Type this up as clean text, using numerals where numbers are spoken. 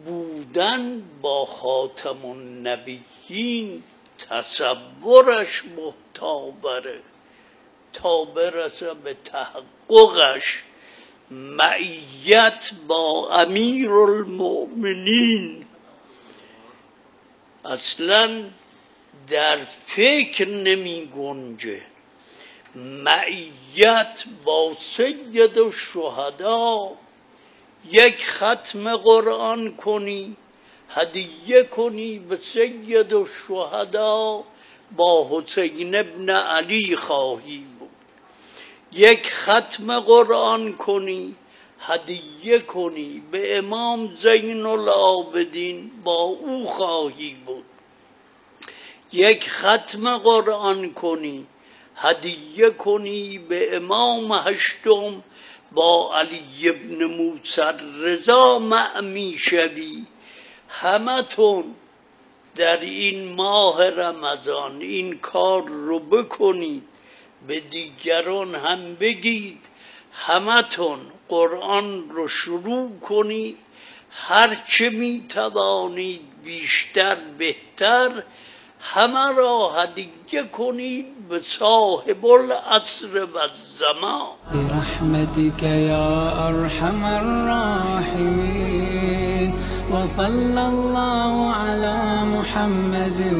بودن با خاتم النبیین تصورش محتاوره تا برسه به تحققش معیت با امیرالمؤمنین. اصلا در فکر نمی گنجه معیت با سید الشهدا. یک ختم قرآن کنی هدیه کنی به سید الشهدا، با حسین ابن علی خواهی بود. یک ختم قرآن کنی هدیه کنی به امام زین العابدین، با او خواهی بود. یک ختم قرآن کنی هدیه کنی به امام هشتم، با علی ابن موسی رضا مأمی شوی. همتون در این ماه رمضان این کار رو بکنید، به دیگران هم بگید. همتون قرآن رو شروع کنید، هرچه می توانید بیشتر بهتر. همه را هدیه کنید به صاحب العصر و الزمان. برحمتك یا ارحم الراحمین، وصلى الله على محمد و